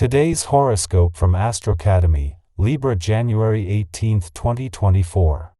Today's horoscope from Astrocademy, Libra January 18, 2024.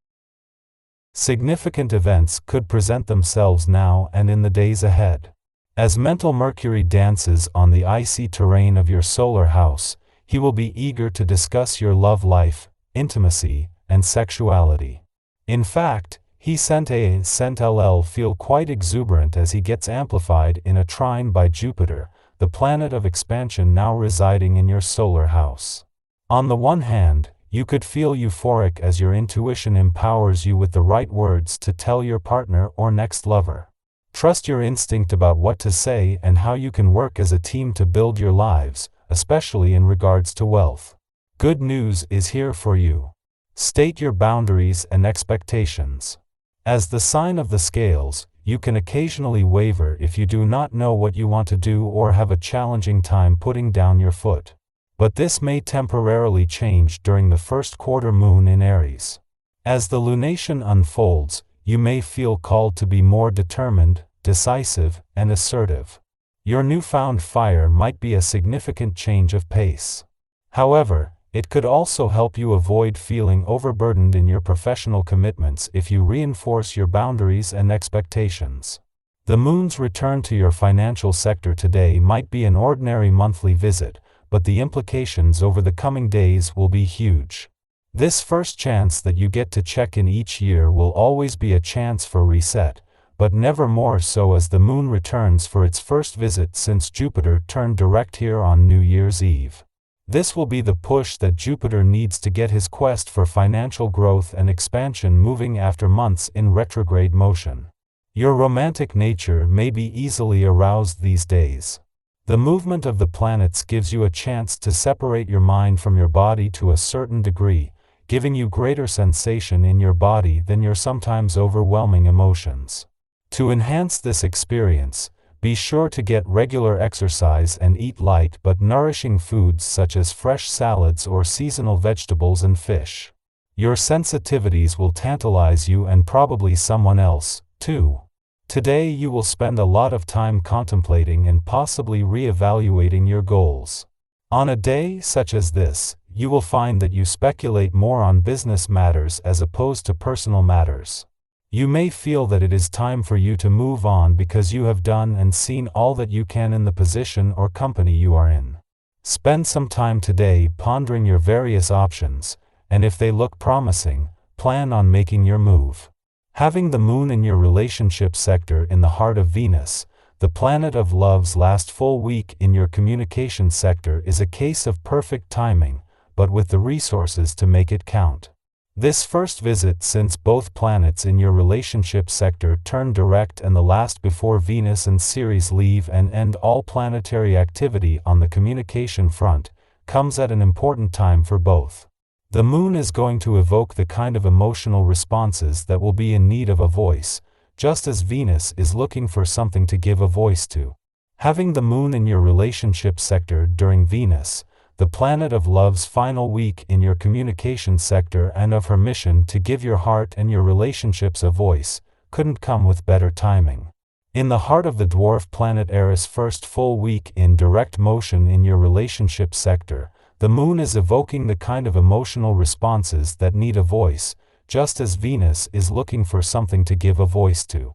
Significant events could present themselves now and in the days ahead. As mental Mercury dances on the icy terrain of your solar house, he will be eager to discuss your love life, intimacy, and sexuality. In fact, he sent LL feel quite exuberant as he gets amplified in a trine by Jupiter, the planet of expansion now residing in your solar house. On the one hand, you could feel euphoric as your intuition empowers you with the right words to tell your partner or next lover. Trust your instinct about what to say and how you can work as a team to build your lives, especially in regards to wealth. Good news is here for you. State your boundaries and expectations. As the sign of the scales, you can occasionally waver if you do not know what you want to do or have a challenging time putting down your foot. But this may temporarily change during the first quarter moon in Aries. As the lunation unfolds, you may feel called to be more determined, decisive, and assertive. Your newfound fire might be a significant change of pace. However, it could also help you avoid feeling overburdened in your professional commitments if you reinforce your boundaries and expectations. The moon's return to your financial sector today might be an ordinary monthly visit, but the implications over the coming days will be huge. This first chance that you get to check in each year will always be a chance for reset, but never more so as the moon returns for its first visit since Jupiter turned direct here on New Year's Eve. This will be the push that Jupiter needs to get his quest for financial growth and expansion moving after months in retrograde motion. Your romantic nature may be easily aroused these days. The movement of the planets gives you a chance to separate your mind from your body to a certain degree, giving you greater sensation in your body than your sometimes overwhelming emotions. To enhance this experience, be sure to get regular exercise and eat light but nourishing foods such as fresh salads or seasonal vegetables and fish. Your sensitivities will tantalize you and probably someone else, too. Today you will spend a lot of time contemplating and possibly re-evaluating your goals. On a day such as this, you will find that you speculate more on business matters as opposed to personal matters. You may feel that it is time for you to move on because you have done and seen all that you can in the position or company you are in. Spend some time today pondering your various options, and if they look promising, plan on making your move. Having the moon in your relationship sector in the heart of Venus, the planet of love's last full week in your communication sector is a case of perfect timing, but with the resources to make it count. This first visit since both planets in your relationship sector turn direct and the last before Venus and Ceres leave and end all planetary activity on the communication front, comes at an important time for both. The moon is going to evoke the kind of emotional responses that will be in need of a voice, just as Venus is looking for something to give a voice to. Having the moon in your relationship sector during Venus, the planet of love's final week in your communication sector and of her mission to give your heart and your relationships a voice, couldn't come with better timing. In the heart of the dwarf planet Eris' first full week in direct motion in your relationship sector, the moon is evoking the kind of emotional responses that need a voice, just as Venus is looking for something to give a voice to.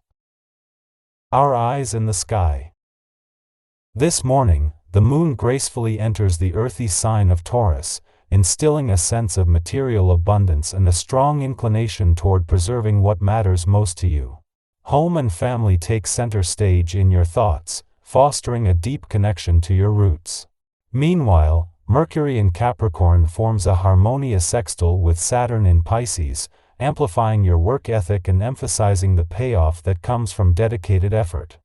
Our eyes in the sky. This morning, the moon gracefully enters the earthy sign of Taurus, instilling a sense of material abundance and a strong inclination toward preserving what matters most to you. Home and family take center stage in your thoughts, fostering a deep connection to your roots. Meanwhile, Mercury in Capricorn forms a harmonious sextile with Saturn in Pisces, amplifying your work ethic and emphasizing the payoff that comes from dedicated effort.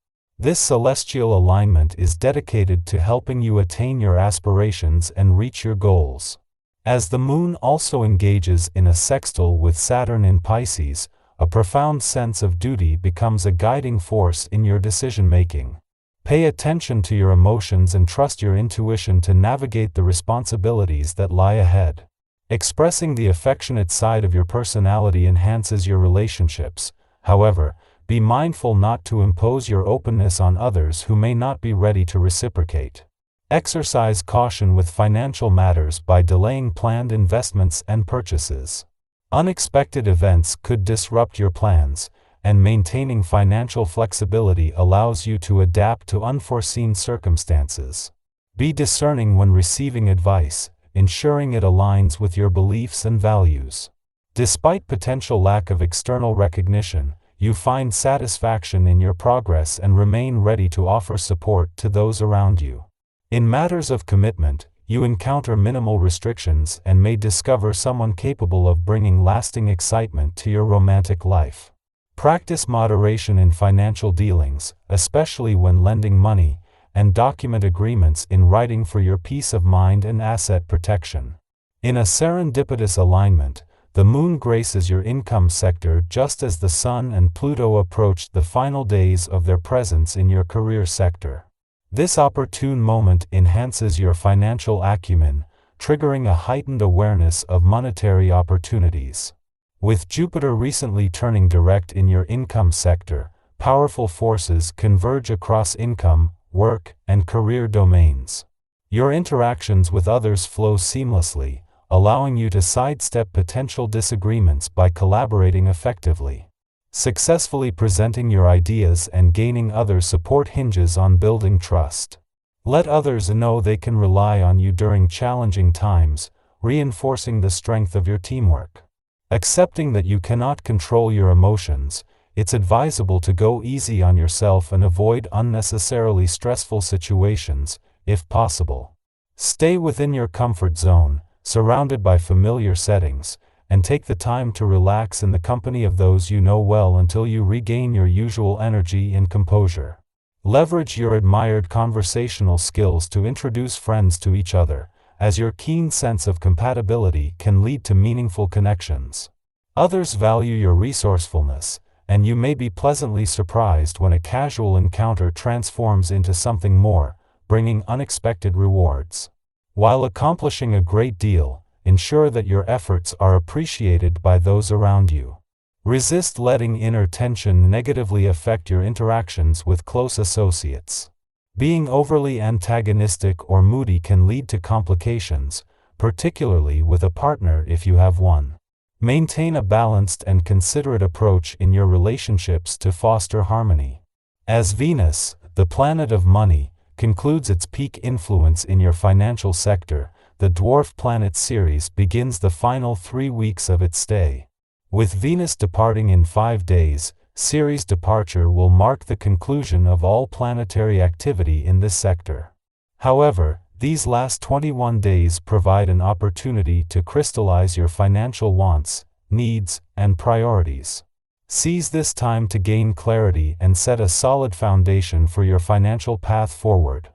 This celestial alignment is dedicated to helping you attain your aspirations and reach your goals. As the moon also engages in a sextile with Saturn in Pisces, a profound sense of duty becomes a guiding force in your decision-making. Pay attention to your emotions and trust your intuition to navigate the responsibilities that lie ahead. Expressing the affectionate side of your personality enhances your relationships. However, be mindful not to impose your openness on others who may not be ready to reciprocate. Exercise caution with financial matters by delaying planned investments and purchases. Unexpected events could disrupt your plans, and maintaining financial flexibility allows you to adapt to unforeseen circumstances. Be discerning when receiving advice, ensuring it aligns with your beliefs and values. Despite potential lack of external recognition, you find satisfaction in your progress and remain ready to offer support to those around you. In matters of commitment, you encounter minimal restrictions and may discover someone capable of bringing lasting excitement to your romantic life. Practice moderation in financial dealings, especially when lending money, and document agreements in writing for your peace of mind and asset protection. In a serendipitous alignment, the Moon graces your income sector just as the Sun and Pluto approach the final days of their presence in your career sector. This opportune moment enhances your financial acumen, triggering a heightened awareness of monetary opportunities. With Jupiter recently turning direct in your income sector, powerful forces converge across income, work, and career domains. Your interactions with others flow seamlessly, allowing you to sidestep potential disagreements by collaborating effectively. Successfully presenting your ideas and gaining others' support hinges on building trust. Let others know they can rely on you during challenging times, reinforcing the strength of your teamwork. Accepting that you cannot control your emotions, it's advisable to go easy on yourself and avoid unnecessarily stressful situations, if possible. Stay within your comfort zone, surrounded by familiar settings, and take the time to relax in the company of those you know well until you regain your usual energy and composure. Leverage your admired conversational skills to introduce friends to each other, as your keen sense of compatibility can lead to meaningful connections. Others value your resourcefulness, and you may be pleasantly surprised when a casual encounter transforms into something more, bringing unexpected rewards. While accomplishing a great deal, ensure that your efforts are appreciated by those around you. Resist letting inner tension negatively affect your interactions with close associates. Being overly antagonistic or moody can lead to complications, particularly with a partner if you have one. Maintain a balanced and considerate approach in your relationships to foster harmony. As Venus, the planet of money, concludes its peak influence in your financial sector, the dwarf planet Ceres begins the final 3 weeks of its stay. With Venus departing in 5 days, Ceres' departure will mark the conclusion of all planetary activity in this sector. However, these last 21 days provide an opportunity to crystallize your financial wants, needs, and priorities. Seize this time to gain clarity and set a solid foundation for your financial path forward.